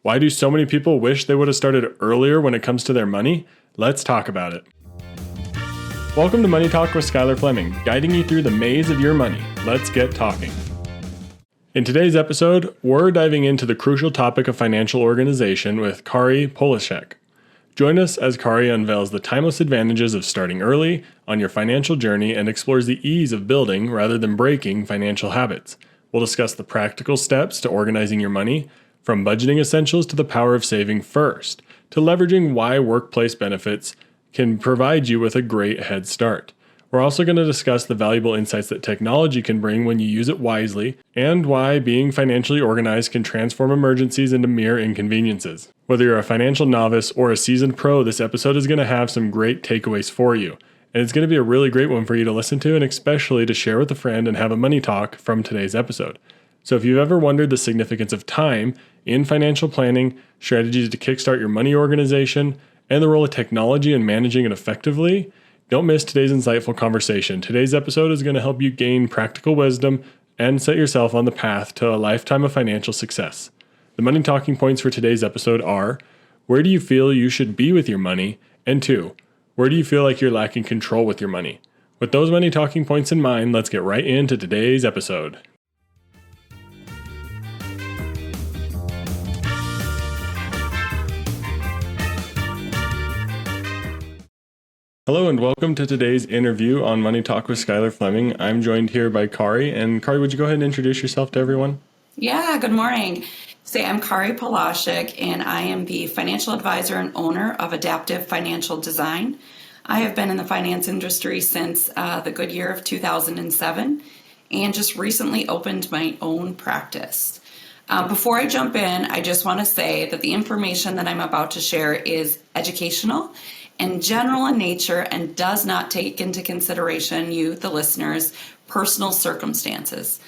Why do so many people wish they would have started earlier when it comes to their money? Let's talk about it. Welcome to Money Talk with Skylar Fleming, guiding you through the maze of your money. Let's get talking. In today's episode, we're diving into the crucial topic of financial organization with Kari Polasek. Join us as Kari unveils the timeless advantages of starting early on your financial journey and explores the ease of building rather than breaking financial habits. We'll discuss the practical steps to organizing your money, from budgeting essentials to the power of saving first, to leveraging why workplace benefits can provide you with a great head start. We're also going to discuss the valuable insights that technology can bring when you use it wisely, and why being financially organized can transform emergencies into mere inconveniences. Whether you're a financial novice or a seasoned pro, this episode is going to have some great takeaways for you. And it's going to be a really great one for you to listen to and especially to share with a friend and have a money talk from today's episode. So if you've ever wondered the significance of time in financial planning, strategies to kickstart your money organization, and the role of technology in managing it effectively, don't miss today's insightful conversation. Today's episode is going to help you gain practical wisdom and set yourself on the path to a lifetime of financial success. The money talking points for today's episode are: where do you feel you should be with your money? And 2, where do you feel like you're lacking control with your money? With those money talking points in mind, let's get right into today's episode. Hello and welcome to today's interview on Money Talk with Skylar Fleming. I'm joined here by Kari. And Kari, would you go ahead and introduce yourself to everyone? Yeah, good morning. I'm Kari Polasek, and I am the financial advisor and owner of Adaptive Financial Design. I have been in the finance industry since the good year of 2007 and just recently opened my own practice. Before I jump in, I just want to say that the information that I'm about to share is educational and general in nature and does not take into consideration you, the listeners' personal circumstances.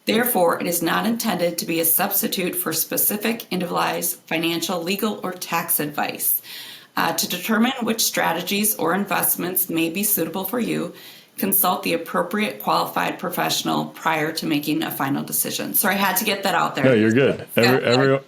Therefore, it is not intended to be a substitute for specific individualized financial, legal, or tax advice. To determine which strategies or investments may be suitable for you, consult the appropriate qualified professional prior to making a final decision. So I had to get that out there. No, you're good.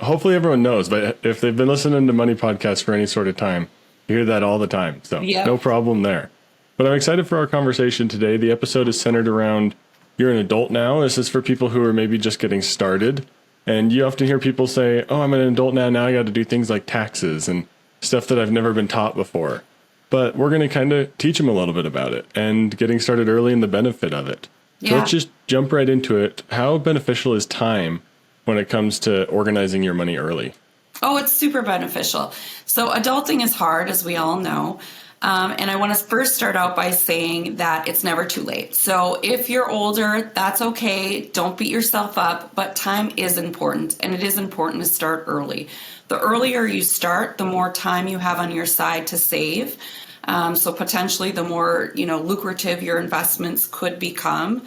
Hopefully everyone knows, but if they've been listening to Money Podcasts for any sort of time, you hear that all the time. So No problem there. But I'm excited for our conversation today. The episode is centered around you're an adult now. This is for people who are maybe just getting started. And you often hear people say, oh, I'm an adult now. Now I got to do things like taxes and stuff that I've never been taught before. But we're going to kind of teach them a little bit about it and getting started early and the benefit of it. So let's just jump right into it. How beneficial is time when it comes to organizing your money early? Oh, it's super beneficial. So adulting is hard, as we all know. And I want to first start out by saying that it's never too late. So if you're older, that's okay. Don't beat yourself up, but time is important, and it is important to start early. The earlier you start, the more time you have on your side to save. So potentially the more, lucrative your investments could become.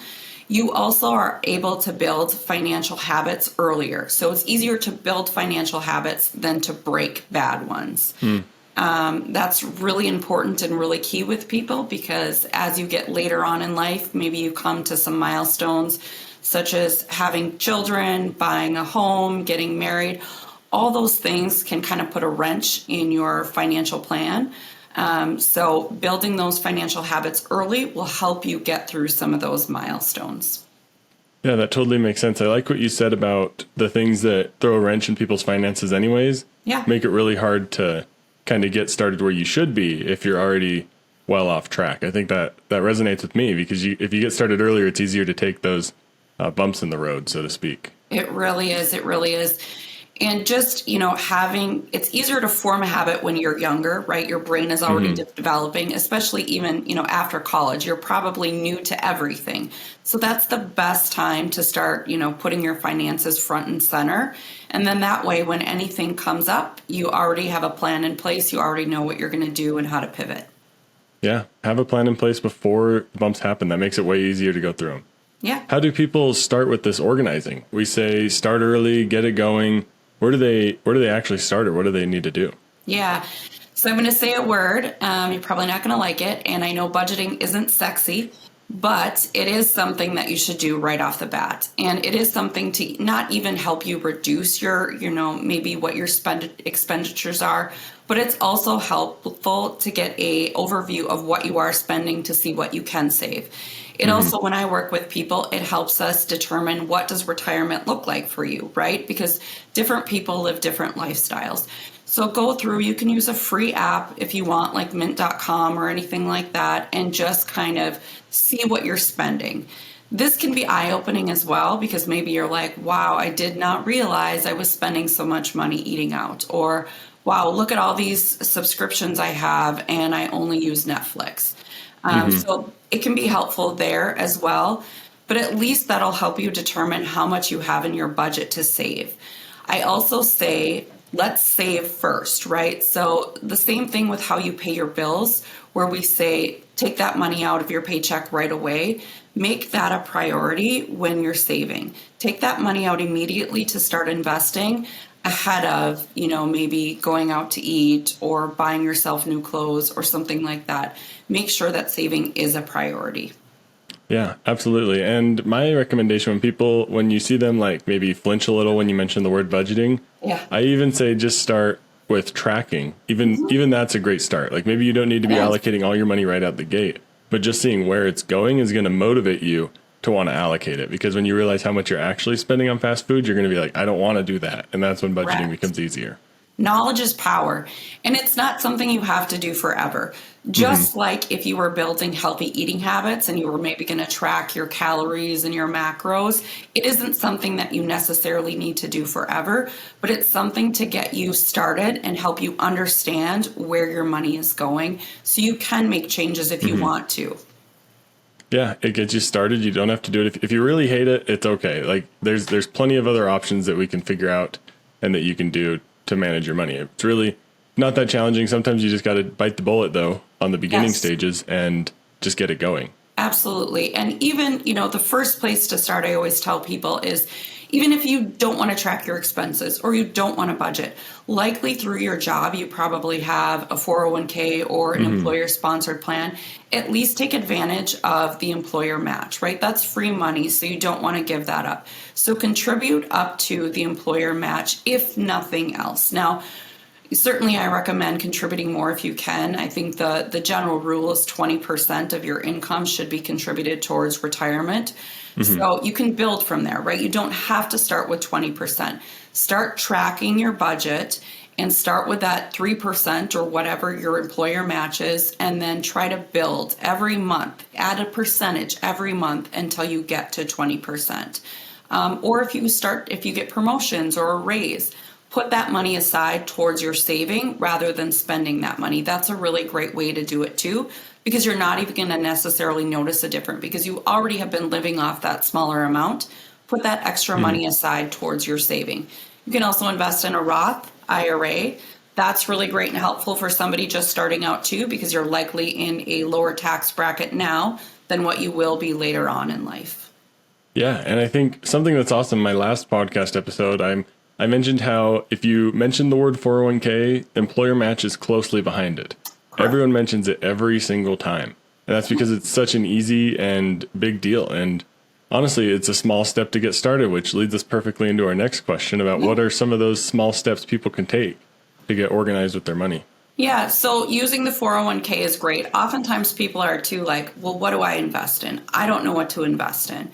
You also are able to build financial habits earlier. So it's easier to build financial habits than to break bad ones. That's really important and really key with people because as you get later on in life, maybe you come to some milestones such as having children, buying a home, getting married. All those things can kind of put a wrench in your financial plan. So building those financial habits early will help you get through some of those milestones. Yeah, that totally makes sense. I like what you said about the things that throw a wrench in people's finances anyways. Yeah. Make it really hard to kind of get started where you should be if you're already well off track. I think that resonates with me because if you get started earlier, it's easier to take those bumps in the road, so to speak. It really is. It really is. And just, it's easier to form a habit when you're younger, right? Your brain is already developing, especially even, after college. You're probably new to everything. So that's the best time to start, putting your finances front and center. And then that way, when anything comes up, you already have a plan in place. You already know what you're going to do and how to pivot. Yeah, have a plan in place before the bumps happen. That makes it way easier to go through them. Yeah. How do people start with this organizing? We say start early, get it going. Where do they actually start, or what do they need to do? Yeah. So I'm going to say a word. You're probably not going to like it. And I know budgeting isn't sexy, But it is something that you should do right off the bat. And it is something to not even help you reduce your, maybe what your expenditures are, but it's also helpful to get a overview of what you are spending to see what you can save. It also, when I work with people, it helps us determine what does retirement look like for you, right? Because different people live different lifestyles. So go through, you can use a free app if you want, like mint.com or anything like that, and just kind of see what you're spending. This can be eye-opening as well, because maybe you're like, wow, I did not realize I was spending so much money eating out. Or, wow, look at all these subscriptions I have and I only use Netflix. So it can be helpful there as well, but at least that'll help you determine how much you have in your budget to save. I also say, let's save first, right? So the same thing with how you pay your bills, where we say, take that money out of your paycheck right away. Make that a priority when you're saving. Take that money out immediately to start investing ahead of, maybe going out to eat or buying yourself new clothes or something like that. Make sure that saving is a priority. Yeah, absolutely. And my recommendation when you see them like maybe flinch a little when you mention the word budgeting, I even say just start with tracking. Even that's a great start. Like maybe you don't need to be allocating all your money right out the gate, but just seeing where it's going is going to motivate you to want to allocate it. Because when you realize how much you're actually spending on fast food, you're going to be like, I don't want to do that. And that's when budgeting becomes easier. Knowledge is power, and it's not something you have to do forever. Just like if you were building healthy eating habits and you were maybe going to track your calories and your macros, it isn't something that you necessarily need to do forever, but it's something to get you started and help you understand where your money is going so you can make changes if you want to. Yeah, it gets you started. You don't have to do it. If you really hate it, it's okay. Like there's plenty of other options that we can figure out and that you can do to manage your money. It's really not that challenging. Sometimes you just got to bite the bullet though on the beginning stages and just get it going. Absolutely. And even, the first place to start, I always tell people is, even if you don't want to track your expenses or you don't want to budget, likely through your job, you probably have a 401k or an employer sponsored plan. At least take advantage of the employer match, right? That's free money, so you don't want to give that up. So contribute up to the employer match, if nothing else. Now, certainly I recommend contributing more if you can. I think the general rule is 20% of your income should be contributed towards retirement. So you can build from there, right? You don't have to start with 20%. Start tracking your budget and start with that 3% or whatever your employer matches, and then try to build every month. Add a percentage every month until you get to 20%. Or if you get promotions or a raise, put that money aside towards your saving rather than spending that money. That's a really great way to do it too, because you're not even going to necessarily notice a difference because you already have been living off that smaller amount. Put that extra money aside towards your saving. You can also invest in a Roth IRA. That's really great and helpful for somebody just starting out too, because you're likely in a lower tax bracket now than what you will be later on in life. Yeah, and I think something that's awesome, my last podcast episode, I mentioned how if you mention the word 401k, employer match is closely behind it. Correct. Everyone mentions it every single time. And that's because it's such an easy and big deal. And honestly, it's a small step to get started, which leads us perfectly into our next question about what are some of those small steps people can take to get organized with their money. Yeah, so using the 401k is great. Oftentimes people are too like, well, what do I invest in? I don't know what to invest in.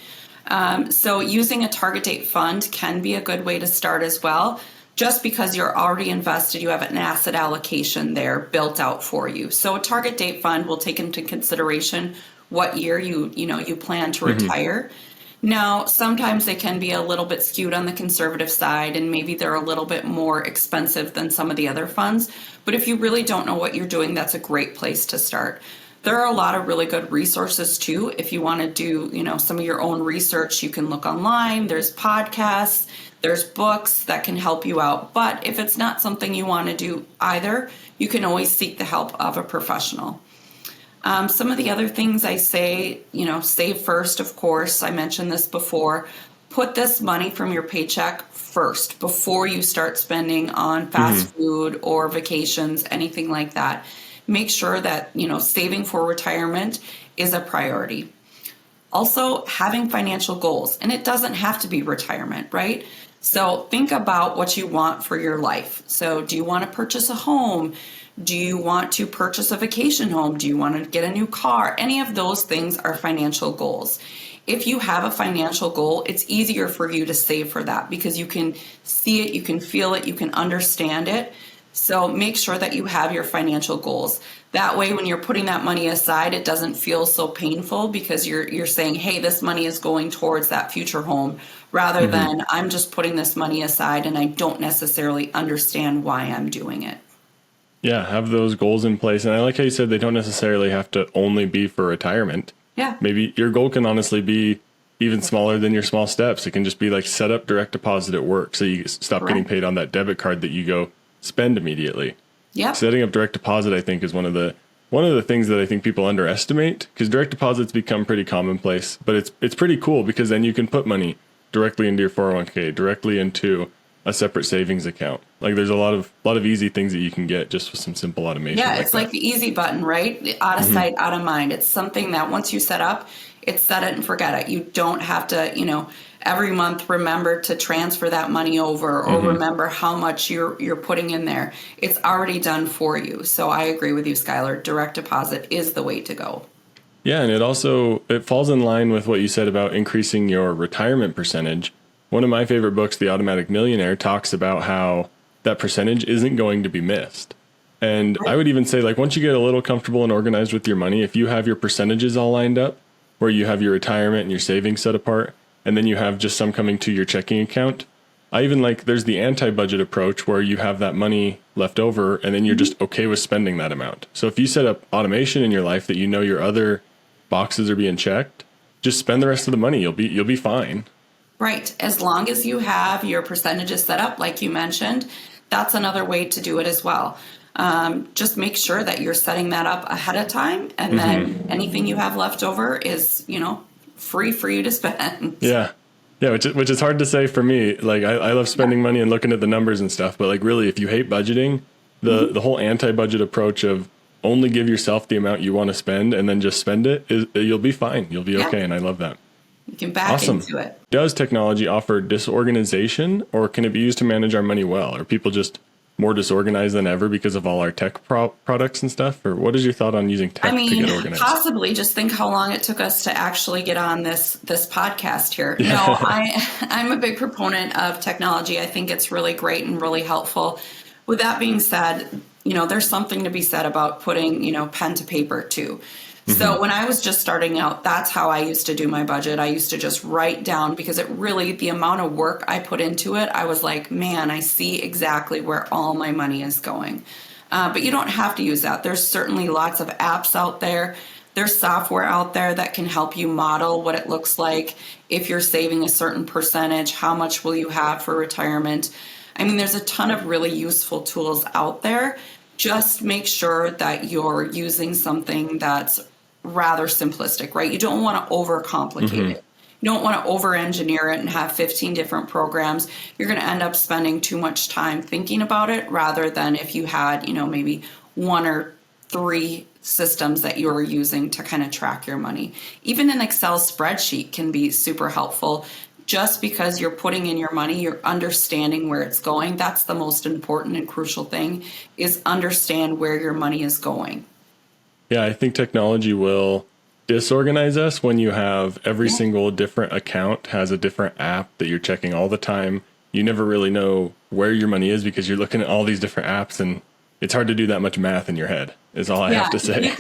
So using a target date fund can be a good way to start as well. Just because you're already invested, you have an asset allocation there built out for you. So a target date fund will take into consideration what year you plan to retire. Now, sometimes they can be a little bit skewed on the conservative side, and maybe they're a little bit more expensive than some of the other funds. But if you really don't know what you're doing, that's a great place to start. There are a lot of really good resources too. If you want to do, some of your own research, you can look online. There's podcasts, there's books that can help you out. But if it's not something you want to do either, you can always seek the help of a professional. Some of the other things I say, save first, of course. I mentioned this before. Put this money from your paycheck first before you start spending on fast food or vacations, anything like that. Make sure that, saving for retirement is a priority. Also, having financial goals, and it doesn't have to be retirement, right? So think about what you want for your life. So do you want to purchase a home? Do you want to purchase a vacation home? Do you want to get a new car? Any of those things are financial goals. If you have a financial goal, it's easier for you to save for that because you can see it, you can feel it, you can understand it. So make sure that you have your financial goals. That way, when you're putting that money aside, it doesn't feel so painful because you're saying, hey, this money is going towards that future home rather than I'm just putting this money aside and I don't necessarily understand why I'm doing it. Yeah, have those goals in place. And I like how you said they don't necessarily have to only be for retirement. Yeah. Maybe your goal can honestly be even smaller than your small steps. It can just be like set up direct deposit at work so you stop getting paid on that debit card that you go spend immediately. Yeah. Setting up direct deposit, I think, is one of the things that I think people underestimate because direct deposits become pretty commonplace, but it's pretty cool because then you can put money directly into your 401k, directly into a separate savings account. Like there's a lot of easy things that you can get just with some simple automation. Yeah, it's like the easy button, right? Out of sight, out of mind. It's something that once you set up, it's set it and forget it. You don't have to, every month remember to transfer that money over or remember how much you're putting in there. It's already done for you. So I agree with you, Skylar. Direct deposit is the way to go. Yeah, and it falls in line with what you said about increasing your retirement percentage. One of my favorite books, The Automatic Millionaire, talks about how that percentage isn't going to be missed. And I would even say, like, once you get a little comfortable and organized with your money, if you have your percentages all lined up, where you have your retirement and your savings set apart, and then you have just some coming to your checking account, there's the anti-budget approach where you have that money left over and then you're just okay with spending that amount. So if you set up automation in your life that your other boxes are being checked, just spend the rest of the money. You'll be fine. Right. As long as you have your percentages set up, like you mentioned, that's another way to do it as well. Just make sure that you're setting that up ahead of time. And then anything you have left over is, free for you to spend. Yeah. Yeah. Which is hard to say for me. Like I love spending money and looking at the numbers and stuff. But like really, if you hate budgeting, the whole anti-budget approach of only give yourself the amount you want to spend and then just spend it, you'll be fine. You'll be okay. And I love that. You can back into it. Does technology offer disorganization or can it be used to manage our money well? Are people just more disorganized than ever because of all our tech products and stuff? Or what is your thought on using tech to get organized? Possibly. Just think how long it took us to actually get on this podcast here. Yeah. No, I'm a big proponent of technology. I think it's really great and really helpful. With that being said, there's something to be said about putting, pen to paper too. So when I was just starting out, that's how I used to do my budget. I used to just write down because the amount of work I put into it, I was like, man, I see exactly where all my money is going. But you don't have to use that. There's certainly lots of apps out there. There's software out there that can help you model what it looks like. If you're saving a certain percentage, how much will you have for retirement? There's a ton of really useful tools out there. Just make sure that you're using something that's rather simplistic, right? You don't want to overcomplicate it. You don't want to over-engineer it and have 15 different programs. You're going to end up spending too much time thinking about it rather than if you had, maybe 1 or 3 systems that you're using to kind of track your money. Even an Excel spreadsheet can be super helpful. Just because you're putting in your money, you're understanding where it's going. That's the most important and crucial thing, is understand where your money is going. Yeah, I think technology will disorganize us when you have every single different account has a different app that you're checking all the time. You never really know where your money is because you're looking at all these different apps and it's hard to do that much math in your head, is all I have to say.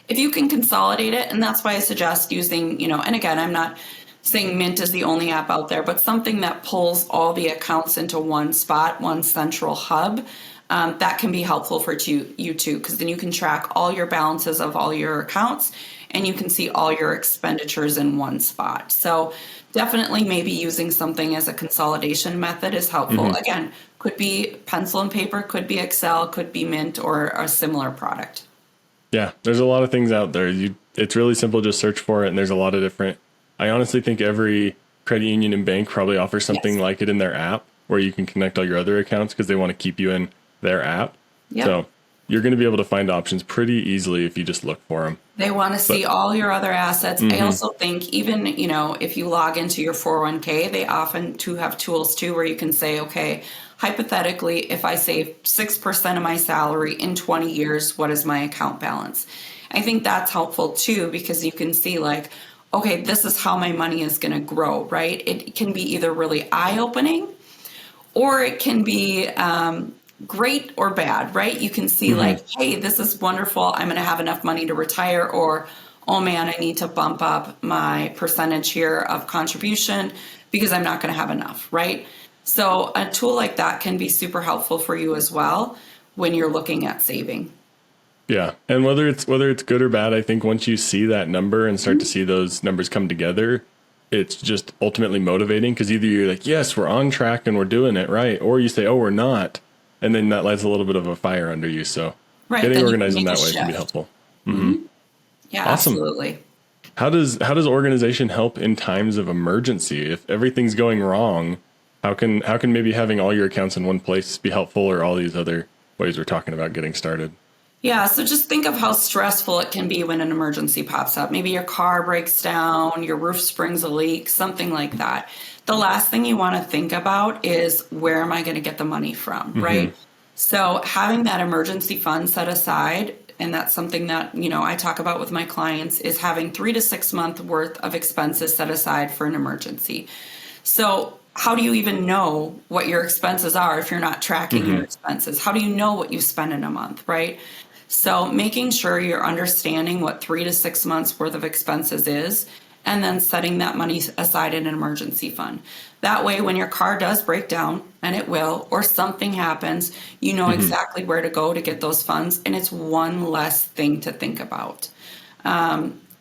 If you can consolidate it, and that's why I suggest using, and again, I'm not saying Mint is the only app out there, but something that pulls all the accounts into one spot, one central hub, that can be helpful for you too, because then you can track all your balances of all your accounts and you can see all your expenditures in one spot. So definitely maybe using something as a consolidation method is helpful. Again, could be pencil and paper, could be Excel, could be Mint or a similar product. Yeah, there's a lot of things out there. It's really simple, just search for it, and there's a lot of different. I honestly think every credit union and bank probably offers something like it in their app where you can connect all your other accounts because they want to keep you in their app. So you're going to be able to find options pretty easily if you just look for them. They want to see all your other assets. I also think even, if you log into your 401k, they often too have tools too where you can say, okay, hypothetically, if I save 6% of my salary in 20 years, what is my account balance? I think that's helpful too, because you can see like, okay, this is how my money is going to grow, right? It can be either really eye-opening or it can be great or bad, right? You can see like, hey, this is wonderful. I'm going to have enough money to retire, or, oh man, I need to bump up my percentage here of contribution because I'm not going to have enough, right? So a tool like that can be super helpful for you as well when you're looking at saving. Yeah. And whether it's good or bad, I think once you see that number and start to see those numbers come together, it's just ultimately motivating, because either you're like, yes, we're on track and we're doing it right, or you say, oh, we're not. And then that lights a little bit of a fire under you. So getting organized in that way can be helpful. Yeah, awesome. Absolutely. How does organization help in times of emergency? If everything's going wrong, how can maybe having all your accounts in one place be helpful, or all these other ways we're talking about getting started? Yeah, so just think of how stressful it can be when an emergency pops up. Maybe your car breaks down, your roof springs a leak, something like that. The last thing you want to think about is, where am I going to get the money from, right? So having that emergency fund set aside, and that's something that, I talk about with my clients, is having 3 to 6 month worth of expenses set aside for an emergency. So how do you even know what your expenses are if you're not tracking your expenses? How do you know what you spend in a month, right? So making sure you're understanding what 3 to 6 months worth of expenses is, and then setting that money aside in an emergency fund. That way, when your car does break down, and it will, or something happens, you know exactly where to go to get those funds, and it's one less thing to think about.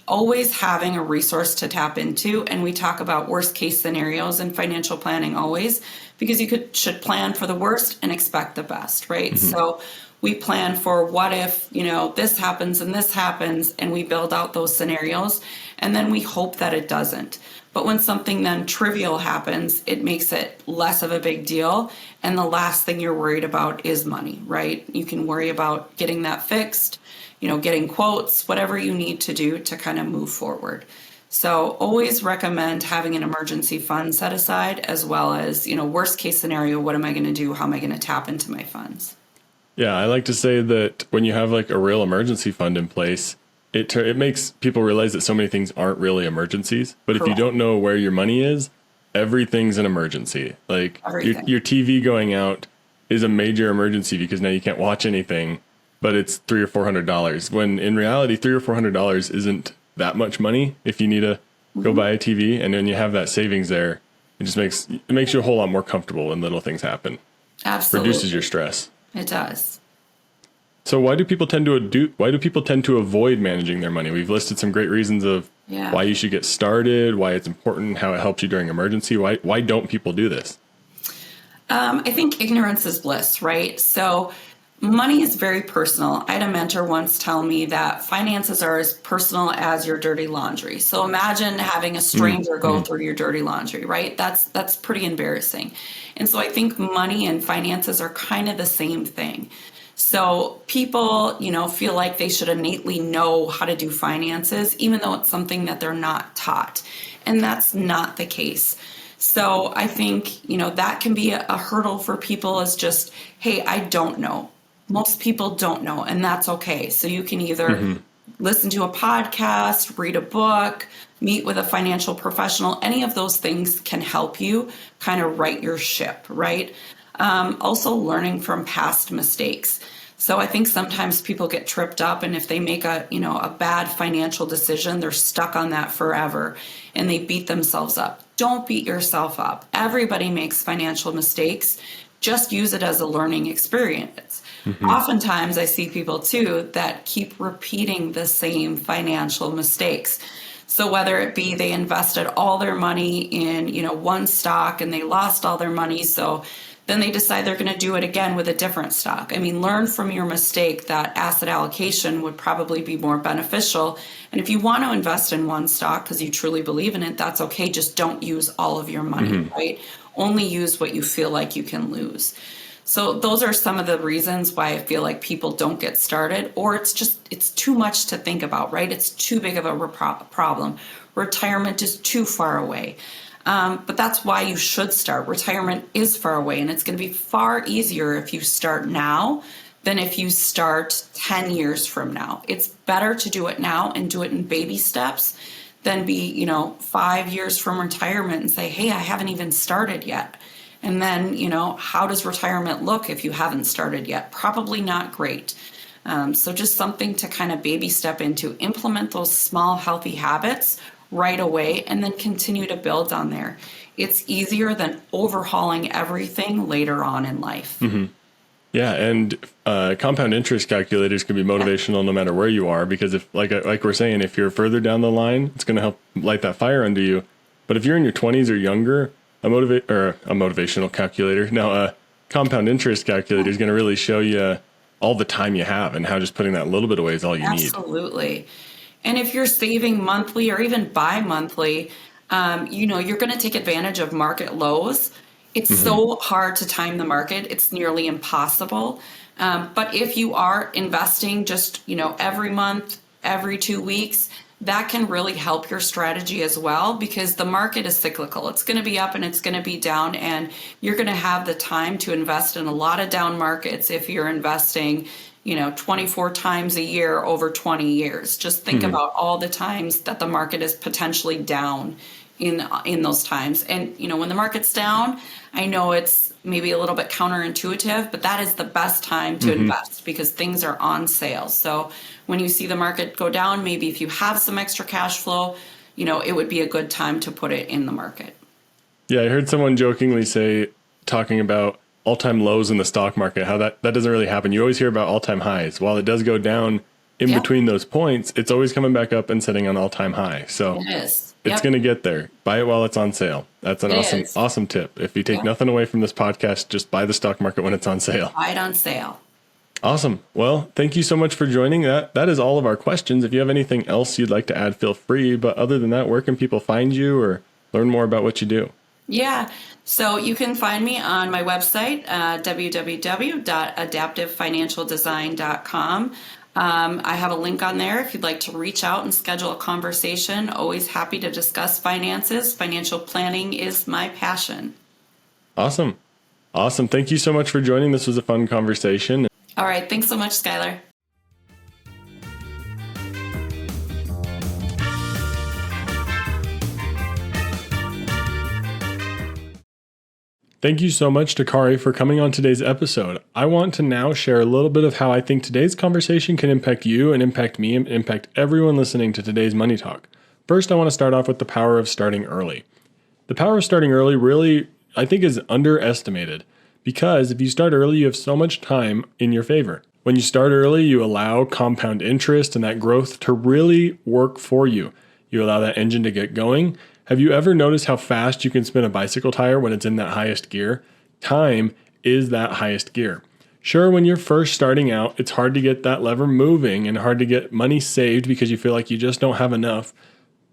Always having a resource to tap into, and we talk about worst case scenarios in financial planning always, because you should plan for the worst and expect the best, right? So we plan for what if, this happens and this happens, and we build out those scenarios, and then we hope that it doesn't. But when something then trivial happens, it makes it less of a big deal, and the last thing you're worried about is money, right? You can worry about getting that fixed, getting quotes, whatever you need to do to kind of move forward. So always recommend having an emergency fund set aside, as well as, worst case scenario, what am I going to do? How am I going to tap into my funds? Yeah, I like to say that when you have like a real emergency fund in place, it makes people realize that so many things aren't really emergencies. But if you don't know where your money is, everything's an emergency. Like your TV going out is a major emergency, because now you can't watch anything, but it's $300 or $400. When in reality, $300 or $400 isn't that much money if you need to go buy a TV. And then you have that savings there, it just makes you a whole lot more comfortable when little things happen. Absolutely. Reduces your stress. It does. So why do people tend to avoid managing their money? We've listed some great reasons of why you should get started, why it's important, how it helps you during emergency. Why don't people do this? I think ignorance is bliss, right? So money is very personal. I had a mentor once tell me that finances are as personal as your dirty laundry. So imagine having a stranger go through your dirty laundry, right? That's pretty embarrassing. And so I think money and finances are kind of the same thing. So people, feel like they should innately know how to do finances, even though it's something that they're not taught. And that's not the case. So I think, that can be a hurdle for people, is just, hey, I don't know. Most people don't know, and that's okay. So you can either listen to a podcast, read a book, meet with a financial professional. Any of those things can help you kind of right your ship, right? Also learning from past mistakes. So I think sometimes people get tripped up, and if they make a bad financial decision, they're stuck on that forever and they beat themselves up. Don't beat yourself up. Everybody makes financial mistakes. Just use it as a learning experience. Oftentimes I see people too that keep repeating the same financial mistakes. So whether it be they invested all their money in, one stock and they lost all their money, so then they decide they're going to do it again with a different stock. I mean, learn from your mistake that asset allocation would probably be more beneficial. And if you want to invest in one stock because you truly believe in it, that's okay. Just don't use all of your money, right? Only use what you feel like you can lose. So those are some of the reasons why I feel like people don't get started, or it's too much to think about, right? It's too big of a problem. Retirement is too far away. But that's why you should start. Retirement is far away, and it's going to be far easier if you start now than if you start 10 years from now. It's better to do it now and do it in baby steps than be, 5 years from retirement and say, hey, I haven't even started yet. And then, how does retirement look if you haven't started yet? Probably not great. So just something to kind of baby step into, implement those small healthy habits right away, and then continue to build on there. It's easier than overhauling everything later on in life. Mm-hmm. Yeah, and compound interest calculators can be motivational no matter where you are, because if, like we're saying, if you're further down the line, it's going to help light that fire under you. But if you're in your 20s or younger, a motivational calculator, now a compound interest calculator is going to really show you all the time you have and how just putting that little bit away is all you need. Absolutely. And if you're saving monthly or even bi-monthly, you're going to take advantage of market lows. It's so hard to time the market. It's nearly impossible. But if you are investing just, every month, every 2 weeks, that can really help your strategy as well, because the market is cyclical. It's going to be up and it's going to be down, and you're going to have the time to invest in a lot of down markets if you're investing 24 times a year over 20 years. Just think about all the times that the market is potentially down in those times. And, when the market's down, I know it's maybe a little bit counterintuitive, but that is the best time to invest because things are on sale. So when you see the market go down, maybe if you have some extra cash flow, it would be a good time to put it in the market. Yeah, I heard someone jokingly say, talking about all-time lows in the stock market, how that doesn't really happen. You always hear about all-time highs. While it does go down in between those points, it's always coming back up and setting an all-time high. So it is. It's going to get there. Buy it while it's on sale. That's an awesome tip. If you take nothing away from this podcast, just buy the stock market when it's on sale. Buy it on sale. Awesome. Well, thank you so much for joining. That is all of our questions. If you have anything else you'd like to add, feel free. But other than that, where can people find you or learn more about what you do? Yeah. So you can find me on my website, www.adaptivefinancialdesign.com. I have a link on there if you'd like to reach out and schedule a conversation. Always happy to discuss finances. Financial planning is my passion. Awesome. Thank you so much for joining. This was a fun conversation. All right. Thanks so much, Skylar. Thank you so much to Kari for coming on today's episode. I want to now share a little bit of how I think today's conversation can impact you and impact me and impact everyone listening to today's Money Talk. First, I want to start off with the power of starting early. The power of starting early really, I think, is underestimated because if you start early, you have so much time in your favor. When you start early, you allow compound interest and that growth to really work for you. You allow that engine to get going. Have you ever noticed how fast you can spin a bicycle tire when it's in that highest gear? Time is that highest gear. Sure, when you're first starting out, it's hard to get that lever moving and hard to get money saved because you feel like you just don't have enough.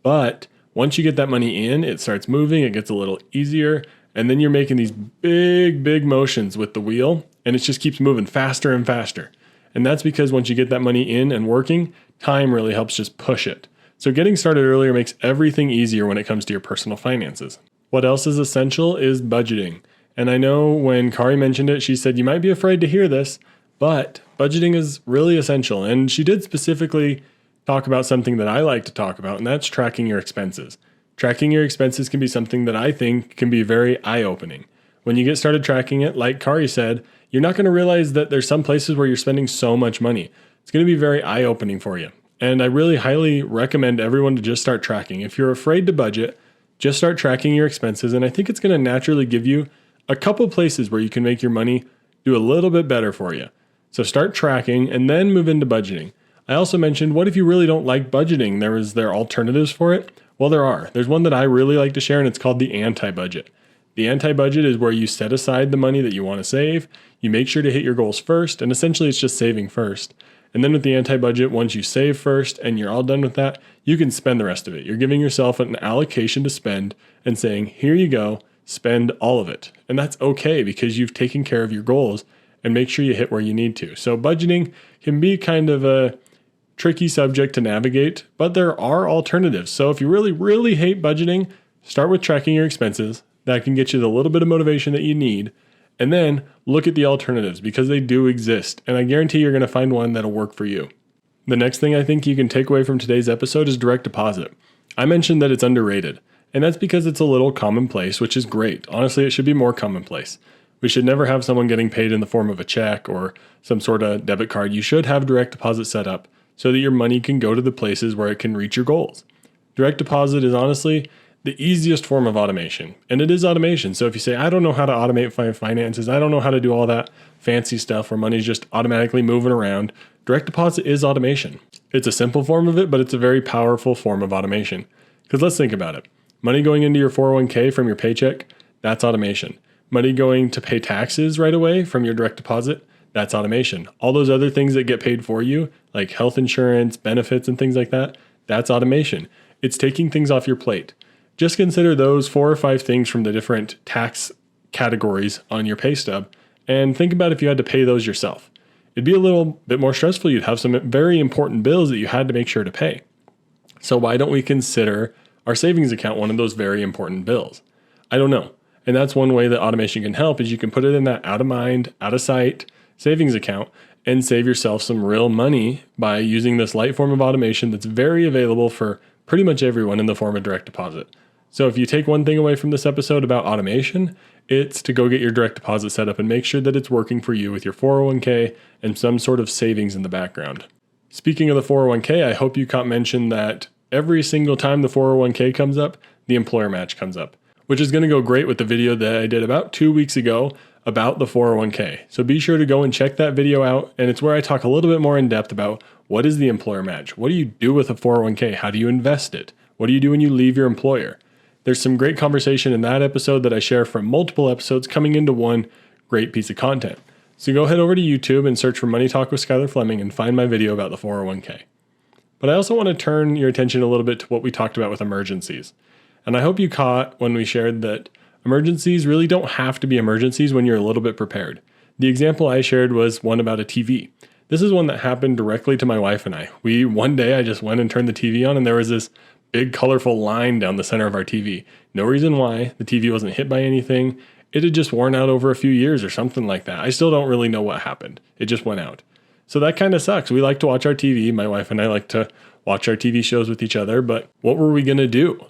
But once you get that money in, it starts moving, it gets a little easier, and then you're making these big motions with the wheel, and it just keeps moving faster and faster. And that's because once you get that money in and working, time really helps just push it. So getting started earlier makes everything easier when it comes to your personal finances. What else is essential is budgeting. And I know when Kari mentioned it, she said, you might be afraid to hear this, but budgeting is really essential. And she did specifically talk about something that I like to talk about, and that's tracking your expenses. Tracking your expenses can be something that I think can be very eye-opening. When you get started tracking it, like Kari said, you're not going to realize that there's some places where you're spending so much money. It's going to be very eye-opening for you. And I really highly recommend everyone to just start tracking. If you're afraid to budget, just start tracking your expenses. And I think it's going to naturally give you a couple places where you can make your money do a little bit better for you. So start tracking and then move into budgeting. I also mentioned, what if you really don't like budgeting? There are alternatives for it? Well, there are. There's one that I really like to share, and it's called the anti-budget. The anti-budget is where you set aside the money that you want to save. You make sure to hit your goals first, and essentially it's just saving first. And then with the anti-budget, once you save first and you're all done with that, you can spend the rest of it. You're giving yourself an allocation to spend and saying, here you go, spend all of it. And that's okay because you've taken care of your goals and make sure you hit where you need to. So budgeting can be kind of a tricky subject to navigate, but there are alternatives. So if you really, really hate budgeting, start with tracking your expenses. That can get you the little bit of motivation that you need. And then look at the alternatives because they do exist. And I guarantee you're going to find one that'll work for you. The next thing I think you can take away from today's episode is direct deposit. I mentioned that it's underrated, and that's because it's a little commonplace, which is great. Honestly, it should be more commonplace. We should never have someone getting paid in the form of a check or some sort of debit card. You should have direct deposit set up so that your money can go to the places where it can reach your goals. Direct deposit is honestly the easiest form of automation, and it is automation. So if you say, I don't know how to automate my finances, I don't know how to do all that fancy stuff where money's just automatically moving around, direct deposit is automation. It's a simple form of it, but it's a very powerful form of automation. Because let's think about it. Money going into your 401k from your paycheck, that's automation. Money going to pay taxes right away from your direct deposit, that's automation. All those other things that get paid for you, like health insurance, benefits, and things like that, that's automation. It's taking things off your plate. Just consider those 4 or 5 things from the different tax categories on your pay stub and think about if you had to pay those yourself. It'd be a little bit more stressful. You'd have some very important bills that you had to make sure to pay. So why don't we consider our savings account one of those very important bills? I don't know. And that's one way that automation can help is you can put it in that out of mind, out of sight savings account and save yourself some real money by using this light form of automation that's very available for pretty much everyone in the form of direct deposit. So if you take one thing away from this episode about automation, it's to go get your direct deposit set up and make sure that it's working for you with your 401k and some sort of savings in the background. Speaking of the 401k, I hope you caught mention that every single time the 401k comes up, the employer match comes up, which is going to go great with the video that I did about 2 weeks ago about the 401k. So be sure to go and check that video out. And it's where I talk a little bit more in depth about what is the employer match? What do you do with a 401k? How do you invest it? What do you do when you leave your employer? There's some great conversation in that episode that I share from multiple episodes coming into one great piece of content. So go head over to YouTube and search for Money Talk with Skylar Fleming and find my video about the 401k. But I also want to turn your attention a little bit to what we talked about with emergencies. And I hope you caught when we shared that emergencies really don't have to be emergencies when you're a little bit prepared. The example I shared was one about a TV. This is one that happened directly to my wife and I. One day I just went and turned the TV on and there was this big colorful line down the center of our TV. No reason why. The TV wasn't hit by anything. It had just worn out over a few years or something like that. I still don't really know what happened. It just went out. So that kind of sucks. We like to watch our TV. My wife and I like to watch our TV shows with each other, but what were we going to do?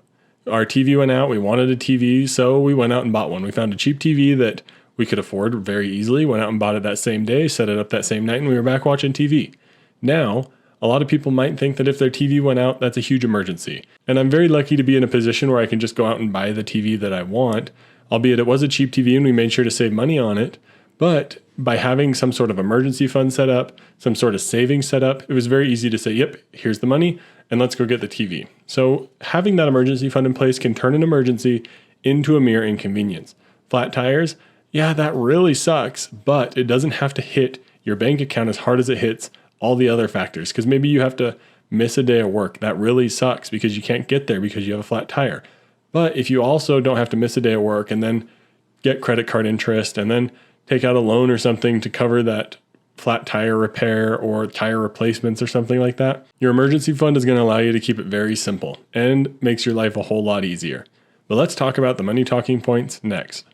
Our TV went out. We wanted a TV, so we went out and bought one. We found a cheap TV that we could afford very easily, went out and bought it that same day, set it up that same night, and we were back watching TV. Now, a lot of people might think that if their TV went out, that's a huge emergency. And I'm very lucky to be in a position where I can just go out and buy the TV that I want, albeit it was a cheap TV and we made sure to save money on it. But by having some sort of emergency fund set up, some sort of savings set up, it was very easy to say, yep, here's the money, and let's go get the TV. So having that emergency fund in place can turn an emergency into a mere inconvenience. Flat tires, yeah, that really sucks, but it doesn't have to hit your bank account as hard as it hits all the other factors, because maybe you have to miss a day of work. That really sucks because you can't get there because you have a flat tire. But if you also don't have to miss a day of work and then get credit card interest and then take out a loan or something to cover that flat tire repair or tire replacements or something like that, your emergency fund is going to allow you to keep it very simple and makes your life a whole lot easier. But let's talk about the money talking points next.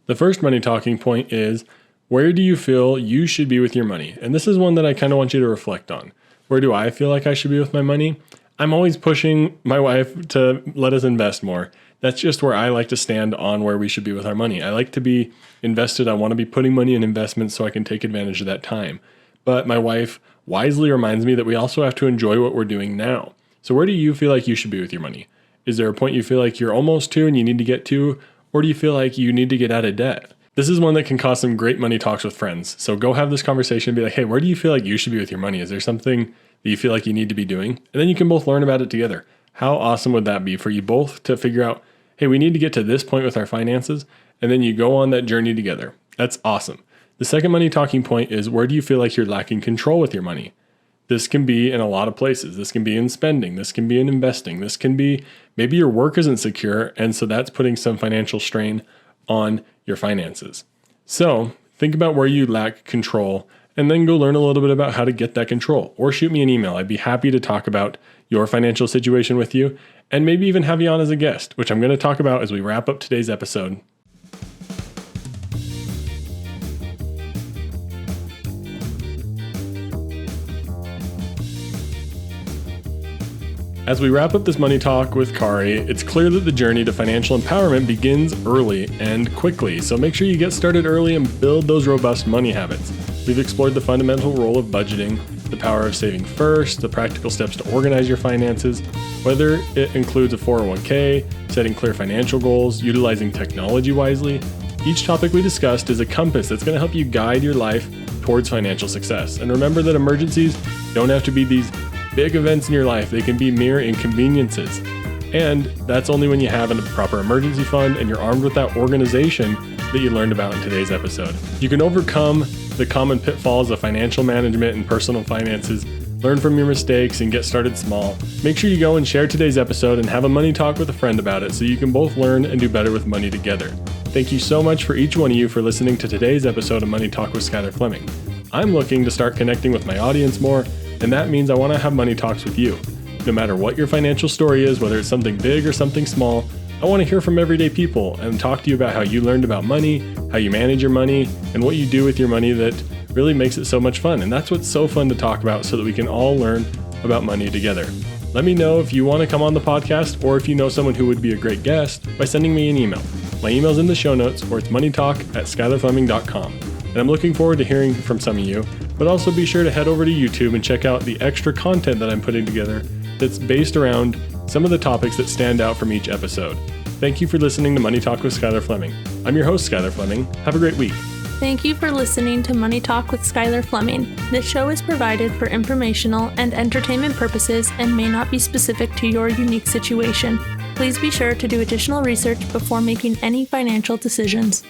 The first money talking point is, where do you feel you should be with your money? And this is one that I kind of want you to reflect on. Where do I feel like I should be with my money? I'm always pushing my wife to let us invest more. That's just where I like to stand on where we should be with our money. I like to be invested. I want to be putting money in investments so I can take advantage of that time. But my wife wisely reminds me that we also have to enjoy what we're doing now. So where do you feel like you should be with your money? Is there a point you feel like you're almost to and you need to get to? Or do you feel like you need to get out of debt? This is one that can cause some great money talks with friends. So go have this conversation and be like, hey, where do you feel like you should be with your money? Is there something that you feel like you need to be doing? And then you can both learn about it together. How awesome would that be for you both to figure out, hey, we need to get to this point with our finances, and then you go on that journey together. That's awesome. The second money talking point is, where do you feel like you're lacking control with your money? This can be in a lot of places. This can be in spending. This can be in investing. This can be maybe your work isn't secure, and so that's putting some financial strain on your finances. So think about where you lack control and then go learn a little bit about how to get that control, or shoot me an email. I'd be happy to talk about your financial situation with you and maybe even have you on as a guest, which I'm going to talk about as we wrap up today's episode. As we wrap up this money talk with Kari, it's clear that the journey to financial empowerment begins early and quickly. So make sure you get started early and build those robust money habits. We've explored the fundamental role of budgeting, the power of saving first, the practical steps to organize your finances, whether it includes a 401k, setting clear financial goals, utilizing technology wisely. Each topic we discussed is a compass that's going to help you guide your life towards financial success. And remember that emergencies don't have to be these big events in your life. They can be mere inconveniences. And that's only when you have a proper emergency fund and you're armed with that organization that you learned about in today's episode. You can overcome the common pitfalls of financial management and personal finances, learn from your mistakes, and get started small. Make sure you go and share today's episode and have a money talk with a friend about it so you can both learn and do better with money together. Thank you so much for each one of you for listening to today's episode of Money Talk with Skylar Fleming. I'm looking to start connecting with my audience more, and that means I want to have money talks with you. No matter what your financial story is, whether it's something big or something small, I want to hear from everyday people and talk to you about how you learned about money, how you manage your money, and what you do with your money that really makes it so much fun. And that's what's so fun to talk about, so that we can all learn about money together. Let me know if you want to come on the podcast, or if you know someone who would be a great guest, by sending me an email. My email's in the show notes, or it's moneytalk@skylarfleming.com. And I'm looking forward to hearing from some of you, but also be sure to head over to YouTube and check out the extra content that I'm putting together that's based around some of the topics that stand out from each episode. Thank you for listening to Money Talk with Skylar Fleming. I'm your host, Skylar Fleming. Have a great week. Thank you for listening to Money Talk with Skylar Fleming. This show is provided for informational and entertainment purposes and may not be specific to your unique situation. Please be sure to do additional research before making any financial decisions.